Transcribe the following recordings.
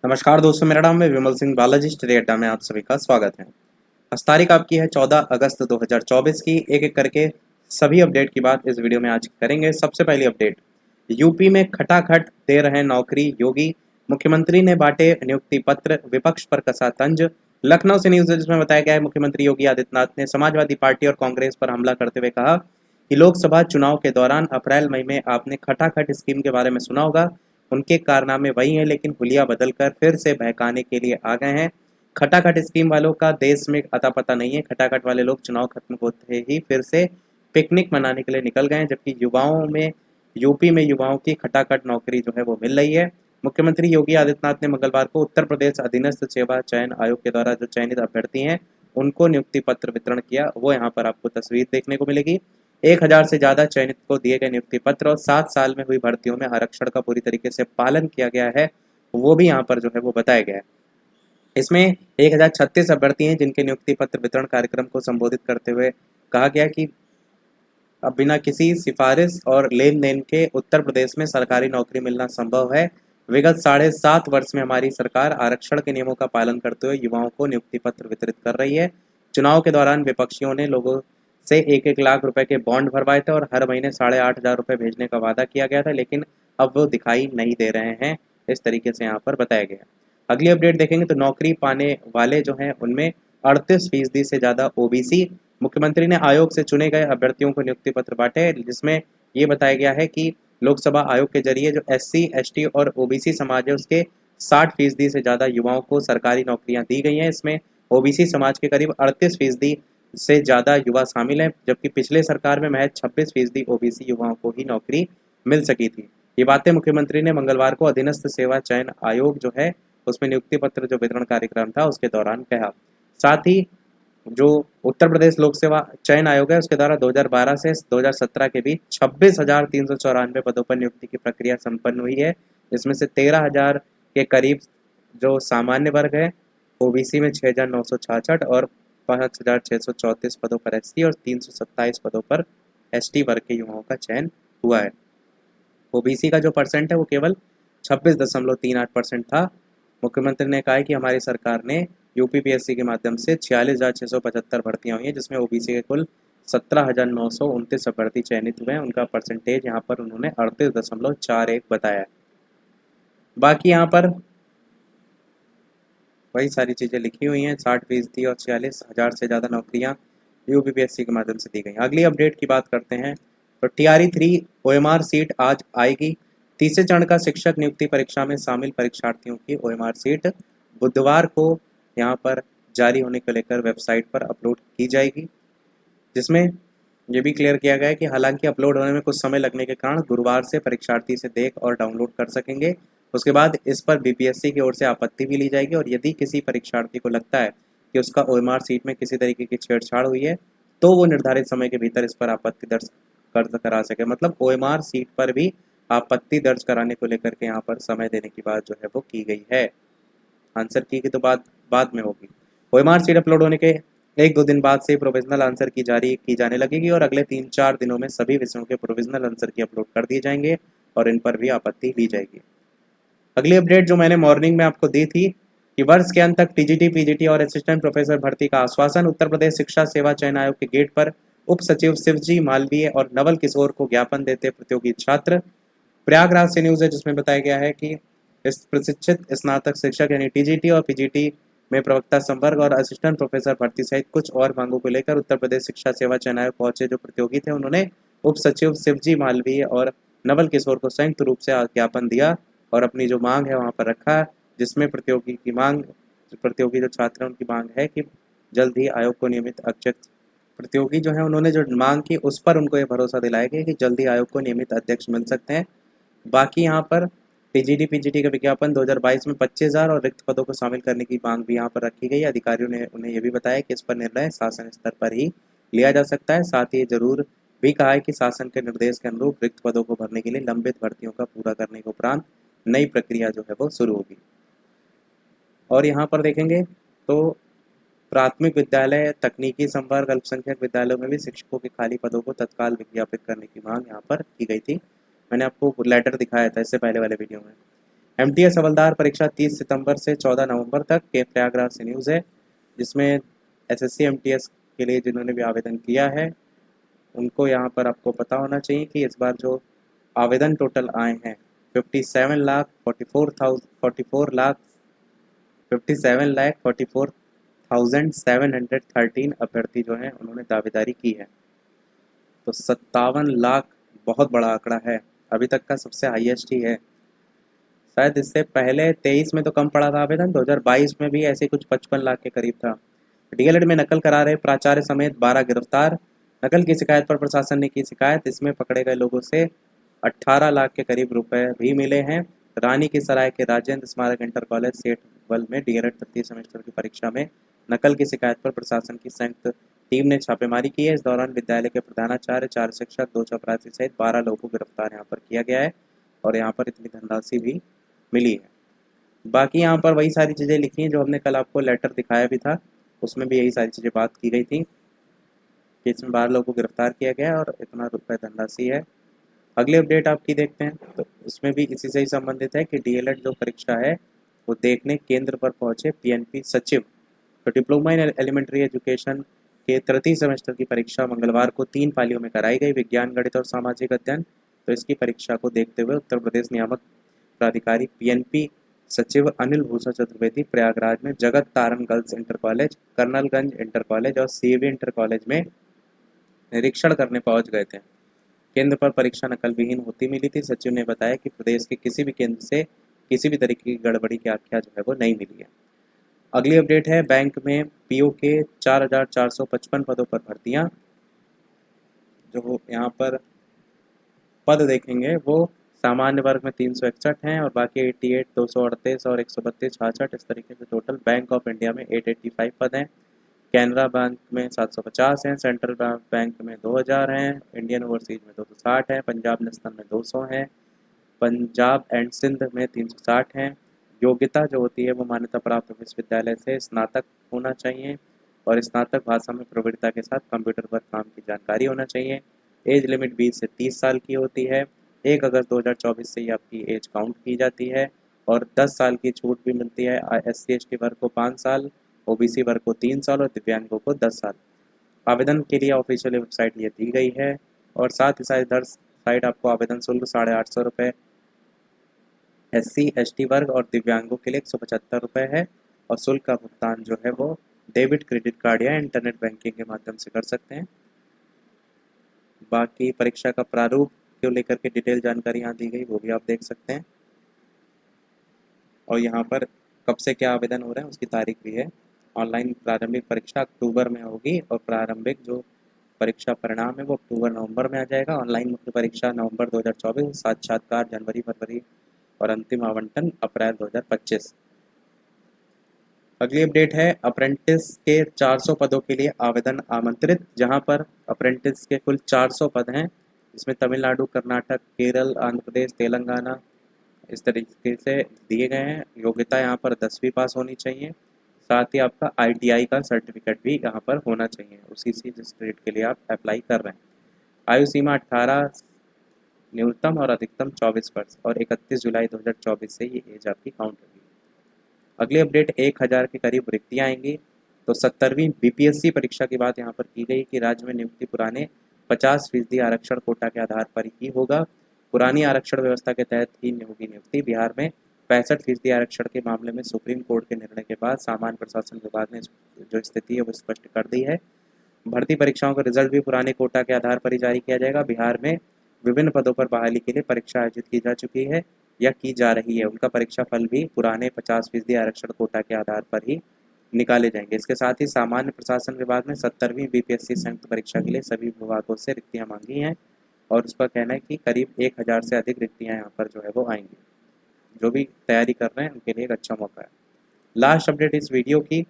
नमस्कार दोस्तों, मेरा नाम है विमल सिंह बालाजी। स्टडी अड्डा में आप सभी का स्वागत है। आज तारीख आपकी है 14 अगस्त 2024 की। एक एक करके सभी अपडेट की बात इस वीडियो में आज करेंगे। सबसे पहली अपडेट, यूपी में खटाखट दे रहे नौकरी योगी। मुख्यमंत्री ने बांटे नियुक्ति पत्र, विपक्ष पर कसा तंज। लखनऊ से न्यूज है जिसमें बताया गया है मुख्यमंत्री योगी आदित्यनाथ ने समाजवादी पार्टी और कांग्रेस पर हमला करते हुए कहा कि लोकसभा चुनाव के दौरान अप्रैल मई में आपने खटाखट स्कीम के बारे में सुना होगा। उनके कारनामे वही हैं, लेकिन हुलिया बदलकर फिर से बहकाने के लिए आ गए हैं। खटाखट स्कीम वालों का देश में अता पता नहीं है। खटाखट वाले लोग चुनाव खत्म होते ही फिर से पिकनिक मनाने के लिए निकल गए हैं, जबकि यूपी में युवाओं की खटाखट नौकरी जो है वो मिल रही है। मुख्यमंत्री योगी आदित्यनाथ ने मंगलवार को उत्तर प्रदेश अधीनस्थ सेवा चयन आयोग के द्वारा जो चयनित अभ्यर्थी हैं उनको नियुक्ति पत्र वितरण किया। वो यहाँ पर आपको तस्वीर देखने को मिलेगी। 1000 से ज़्यादा चयनित को दिए गए नियुक्ति पत्र और 7 साल में हुई भर्तियों में आरक्षण का पूरी तरीके से पालन किया गया है, वो भी यहाँ पर जो है वो बताया गया है। इसमें 1036 अभ्यर्थी हैं जिनके नियुक्ति पत्र वितरण कार्यक्रम को संबोधित करते हुए कहा गया कि अब बिना किसी सिफारिश और लेन देन के उत्तर प्रदेश में सरकारी नौकरी मिलना संभव है। विगत 7.5 वर्ष में हमारी सरकार आरक्षण के नियमों का पालन करते हुए युवाओं को नियुक्ति पत्र वितरित कर रही है। चुनाव के दौरान विपक्षियों ने लोगों से 1-1 लाख रुपए के बॉन्ड भरवाए थे और हर महीने 8,500 रुपए भेजने का वादा किया गया था, लेकिन अब वो दिखाई नहीं दे रहे हैं। इस तरीके से यहाँ पर बताया गया। अगली अपडेट देखेंगे तो नौकरी पाने वाले जो हैं उनमें 38% से ज़्यादा ओबीसी। मुख्यमंत्री ने आयोग से चुने गए अभ्यर्थियों को नियुक्ति पत्र बांटे, जिसमें ये बताया गया है कि लोकसभा आयोग के जरिए जो एससी, एसटी और ओबीसी समाज है उसके 60% से ज़्यादा युवाओं को सरकारी नौकरियां दी गई हैं। इसमें ओबीसी समाज के करीब 38% से ज़्यादा युवा शामिल हैं, जबकि पिछले सरकार में महज 26% ओबीसी युवाओं को ही नौकरी मिल सकी थी। ये बातें मुख्यमंत्री ने मंगलवार को अधीनस्थ सेवा चयन आयोग जो है उसमें नियुक्ति पत्र जो वितरण कार्यक्रम था उसके दौरान कहा। साथ ही जो उत्तर प्रदेश लोक सेवा चयन आयोग है उसके द्वारा 2012 से 2017 के बीच 26,394 पदों पर नियुक्ति की प्रक्रिया संपन्न हुई है। इसमें से 13,000 के करीब जो सामान्य वर्ग है, ओबीसी में 6,966 और 5,634 पदों पर एससी और 327 पदों पर एसटी वर्ग के युवाओं का चयन हुआ है। ओबीसी का जो परसेंट है वो केवल 26.38% था। मुख्यमंत्री ने कहा है कि हमारी सरकार ने यूपीपीएससी के माध्यम से 46,675 भर्तियां हुई हैं, जिसमें ओबीसी के कुल 17,929 अभ्यर्थी चयनित हुए हैं। उनका परसेंटेज यहाँ पर उन्होंने 38.41 बताया है। बाकी यहाँ पर वही सारी चीज़ें लिखी हुई हैं। 60% और 46,000 से ज़्यादा नौकरियाँ यूपीपीएससी के माध्यम से दी गई। अगली अपडेट की बात करते हैं तो TRE-3 OMR सीट आज आएगी। तीसरे चरण का शिक्षक नियुक्ति परीक्षा में शामिल परीक्षार्थियों की OMR सीट बुधवार को यहाँ पर जारी होने को लेकर वेबसाइट पर अपलोड की जाएगी, जिसमें ये भी क्लियर किया गया है कि हालांकि अपलोड होने में कुछ समय लगने के कारण गुरुवार से परीक्षार्थी इसे देख और डाउनलोड कर सकेंगे। उसके बाद इस पर बीपीएससी की ओर से आपत्ति भी ली जाएगी और यदि किसी परीक्षार्थी को लगता है कि उसका OMR सीट में किसी तरीके की छेड़छाड़ हुई है तो वो निर्धारित समय के भीतर इस पर आपत्ति दर्ज करा सके। मतलब OMR सीट पर भी आपत्ति दर्ज कराने को लेकर के यहाँ पर समय देने की बात जो है वो की गई है। आंसर की तो बात बाद में होगी। OMR सीट अपलोड होने के 1-2 दिन बाद से प्रोविजनल आंसर की जारी की जाने लगेगी और अगले 3-4 दिनों में सभी विषयों के प्रोविजनल आंसर की अपलोड कर दिए जाएंगे और इन पर भी आपत्ति ली जाएगी। अगली अपडेट जो मैंने मॉर्निंग में आपको दी थी कि वर्ष के अंत तक टीजीटी, पीजीटी और असिस्टेंट प्रोफेसर भर्ती का आश्वासन। उत्तर प्रदेश शिक्षा सेवा चयन आयोग के गेट पर उप सचिव शिवजी मालवीय और नवल किशोर को ज्ञापन देते प्रतियोगी छात्र। प्रयागराज से न्यूज है जिसमें बताया गया है कि इस प्रशिक्षित स्नातक शिक्षक यानी टीजीटी और पीजीटी में प्रवक्ता संवर्ग और असिस्टेंट प्रोफेसर भर्ती सहित कुछ और मांगों को लेकर उत्तर प्रदेश शिक्षा सेवा चयन आयोग पहुंचे जो प्रतियोगी थे। उन्होंने उप सचिव शिवजी मालवीय और नवल किशोर को संयुक्त रूप से ज्ञापन दिया और अपनी जो मांग है वहां पर रखा, जिसमें प्रतियोगी जो छात्र हैं उनकी मांग है कि जल्द ही आयोग को नियमित अध्यक्ष। प्रतियोगी जो है उन्होंने जो मांग की उस पर उनको ये भरोसा दिलाया गया कि जल्द ही आयोग को नियमित अध्यक्ष मिल सकते हैं। बाकी यहाँ पर टीजीटी पीजीटी का विज्ञापन 2022 में 25,000 और रिक्त पदों को शामिल करने की मांग भी यहाँ पर रखी गई। अधिकारियों ने उन्हें यह भी बताया कि इस पर निर्णय शासन स्तर पर ही लिया जा सकता है। साथ ही ये जरूर भी कहा है कि शासन के निर्देश के अनुरूप रिक्त पदों को भरने के लिए लंबित भर्तियों का पूरा करने के उपरांत नई प्रक्रिया जो है वो शुरू होगी। और यहाँ पर देखेंगे तो प्राथमिक विद्यालय, तकनीकी संवर्ग, अल्पसंख्यक विद्यालयों में भी शिक्षकों के खाली पदों को तत्काल विज्ञापित करने की मांग यहाँ पर की गई थी। मैंने आपको लेटर दिखाया था इससे पहले वाले वीडियो में। एमटीएस हवलदार परीक्षा 30 सितंबर से 14 नवंबर तक के प्रयागराज से न्यूज़ है, जिसमें एसएससी एमटीएस के लिए जिन्होंने भी आवेदन किया है उनको यहाँ पर आपको पता होना चाहिए कि इस बार जो आवेदन टोटल आए हैं 57,44,713 अभ्यर्थी जो हैं उन्होंने दावेदारी की है। तो 57 लाख बहुत बड़ा आंकड़ा है, अभी तक का सबसे हाईएस्ट ही है। शायद इससे पहले 23 में तो कम पड़ा था आवेदन, 2022 में भी ऐसे कुछ 55 लाख के करीब था। डीएलएड में नकल करा रहे प्राचार्य समेत 12 गिरफ्तार। नकल की शिकायत पर प्रशासन ने की शिकायत, इसमें पकड़े गए लोगों से 18 लाख के करीब रुपए भी मिले हैं। रानी की सराय के राजेंद्र स्मारक इंटर कॉलेज सेठवल में डीएलएड तृतीय सेमेस्टर की परीक्षा में नकल की शिकायत पर प्रशासन की संयुक्त टीम ने छापेमारी की है। इस दौरान विद्यालय के प्रधानाचार्य, 4 शिक्षक, 2 चपरासी सहित 12 लोगों को गिरफ्तार यहाँ पर किया गया है और यहाँ पर इतनी धनराशि भी मिली है। बाकी यहाँ पर वही सारी चीज़ें लिखी हैं जो हमने कल आपको लेटर दिखाया भी था, उसमें भी यही सारी चीज़ें बात की गई थी कि इसमें 12 लोगों को गिरफ्तार किया गया है और इतना रुपये धनराशि है। अगली अपडेट आपकी देखते हैं, तो इसमें भी इसी से ही संबंधित है कि डीएलएड जो परीक्षा है वो देखने केंद्र पर पहुंचे पीएनपी सचिव। तो डिप्लोमा इन एलिमेंट्री एजुकेशन के तृतीय सेमेस्टर की परीक्षा मंगलवार को 3 पालियों में कराई गई, विज्ञान, गणित और सामाजिक अध्ययन। तो इसकी परीक्षा को देखते हुए उत्तर प्रदेश नियामक प्राधिकारी पीएनपी सचिव अनिल भूषण चतुर्वेदी प्रयागराज में Jagat Taran girls inter college, Colonelganj inter college और सीएवी इंटर कॉलेज में निरीक्षण करने पहुंच गए थे। केंद्र पर परीक्षा नकल विहीन होती मिली थी। सचिव ने बताया कि प्रदेश के किसी भी केंद्र से किसी भी तरीके की गड़बड़ी की आख्या जो है वो नहीं मिली है। अगली अपडेट है बैंक में पीओ के 4,455 पदों पर भर्तियां। जो यहाँ पर पद देखेंगे वो सामान्य वर्ग में 361 हैं और बाकी 88, 238 और 132, 66 इस तरीके से टोटल बैंक ऑफ इंडिया में 885 पद हैं। कैनरा बैंक में 750 हैं, सेंट्रल बैंक में 2000 हैं, इंडियन ओवरसीज में 260 हैं, पंजाब नेशनल में 200 हैं, पंजाब एंड सिंध में 360 हैं। योग्यता जो होती है वो मान्यता प्राप्त विश्वविद्यालय से स्नातक होना चाहिए और स्नातक भाषा में प्रवीणता के साथ कंप्यूटर पर काम की जानकारी होना चाहिए। एज लिमिट 20 से 30 साल की होती है। 1 अगस्त 2024 से ही आपकी एज काउंट की जाती है और 10 साल की छूट भी मिलती है। SC/ST वर्ग को 5 साल, ओबीसी वर्ग को 3 साल और दिव्यांगों को 10 साल। आवेदन के लिए ऑफिशियल वेबसाइट ये दी गई है और साथ ही साथ इधर साइड आपको आवेदन शुल्क 850 रुपये SC/ST वर्ग और दिव्यांगों के लिए 175 रुपये है और शुल्क का भुगतान जो है वो डेबिट, क्रेडिट कार्ड या इंटरनेट बैंकिंग के माध्यम से कर सकते हैं। बाकी परीक्षा का प्रारूप को लेकर के डिटेल जानकारी यहाँ दी गई, वो भी आप देख सकते हैं और यहाँ पर कब से क्या आवेदन हो रहे हैं उसकी तारीख भी है। ऑनलाइन प्रारंभिक परीक्षा अक्टूबर में होगी और प्रारंभिक जो परीक्षा परिणाम है वो अक्टूबर-नवंबर में आ जाएगा। ऑनलाइन मुख्य परीक्षा नवंबर 2024, साक्षात्कार जनवरी-फरवरी और अंतिम आवंटन अप्रैल 2025। अगली अपडेट है अप्रेंटिस के 400 पदों के लिए आवेदन आमंत्रित, जहां पर अप्रेंटिस के कुल 400 पद हैं, इसमें तमिलनाडु, कर्नाटक, केरल, आंध्र प्रदेश, तेलंगाना इस तरीके से दिए गए हैं। योग्यता यहाँ पर 10वीं पास होनी चाहिए, साथ ही आपका ITI का सर्टिफिकेट भी यहाँ पर होना चाहिए उसी से जिस ट्रेड के लिए आप अप्लाई कर रहे हैं। आयु सीमा 18 न्यूनतम और अधिकतम 24 वर्ष और 31 जुलाई 2024 से ये एज आपकी काउंट होगी। अगली अपडेट 1000 के करीब रिक्तियाँ आएंगी। तो 70वीं BPSC परीक्षा की बात यहाँ पर की गई कि राज्य में नियुक्ति पुराने 50% आरक्षण कोटा के आधार पर ही होगा। पुरानी आरक्षण व्यवस्था के तहत ही होगी नियुक्ति। बिहार में 65% आरक्षण के मामले में सुप्रीम कोर्ट के निर्णय के बाद सामान्य प्रशासन विभाग ने जो स्थिति है वो स्पष्ट कर दी है। भर्ती परीक्षाओं का रिजल्ट भी पुराने कोटा के आधार पर ही जारी किया जाएगा। बिहार में विभिन्न पदों पर बहाली के लिए परीक्षा आयोजित की जा चुकी है या की जा रही है, उनका परीक्षा फल भी पुराने 50% आरक्षण कोटा के आधार पर ही निकाले जाएंगे। इसके साथ ही सामान्य प्रशासन विभाग ने 70वीं BPSC संयुक्त परीक्षा के लिए सभी विभागों से रिक्तियां मांगी हैं और उसका कहना है कि करीब 1000 से अधिक रिक्तियां यहाँ पर जो है वो आएंगी। जो भी तैयारी कर रहे हैं उनके लिए एक अच्छा मौका है। लास्ट अपडेट इस वीडियो की,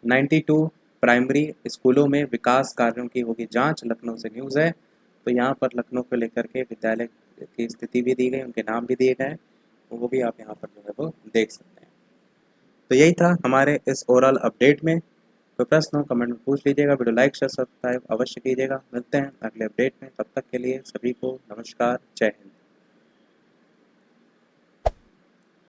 92 प्राइमरी स्कूलों में विकास कार्यों की होगी जांच, लखनऊ से न्यूज़ है। तो यहाँ पर लखनऊ को लेकर के विद्यालय की स्थिति भी दी गई, उनके नाम भी दिए गए, तो वो भी आप यहाँ पर जो है वो देख सकते हैं। तो यही था हमारे इस ओवरऑल अपडेट में। कोई प्रश्न हो कमेंट में पूछ लीजिएगा, वीडियो लाइक शेयर सब्सक्राइब अवश्य कीजिएगा। मिलते हैं अगले अपडेट में, तब तक के लिए सभी को नमस्कार, जय हिंद।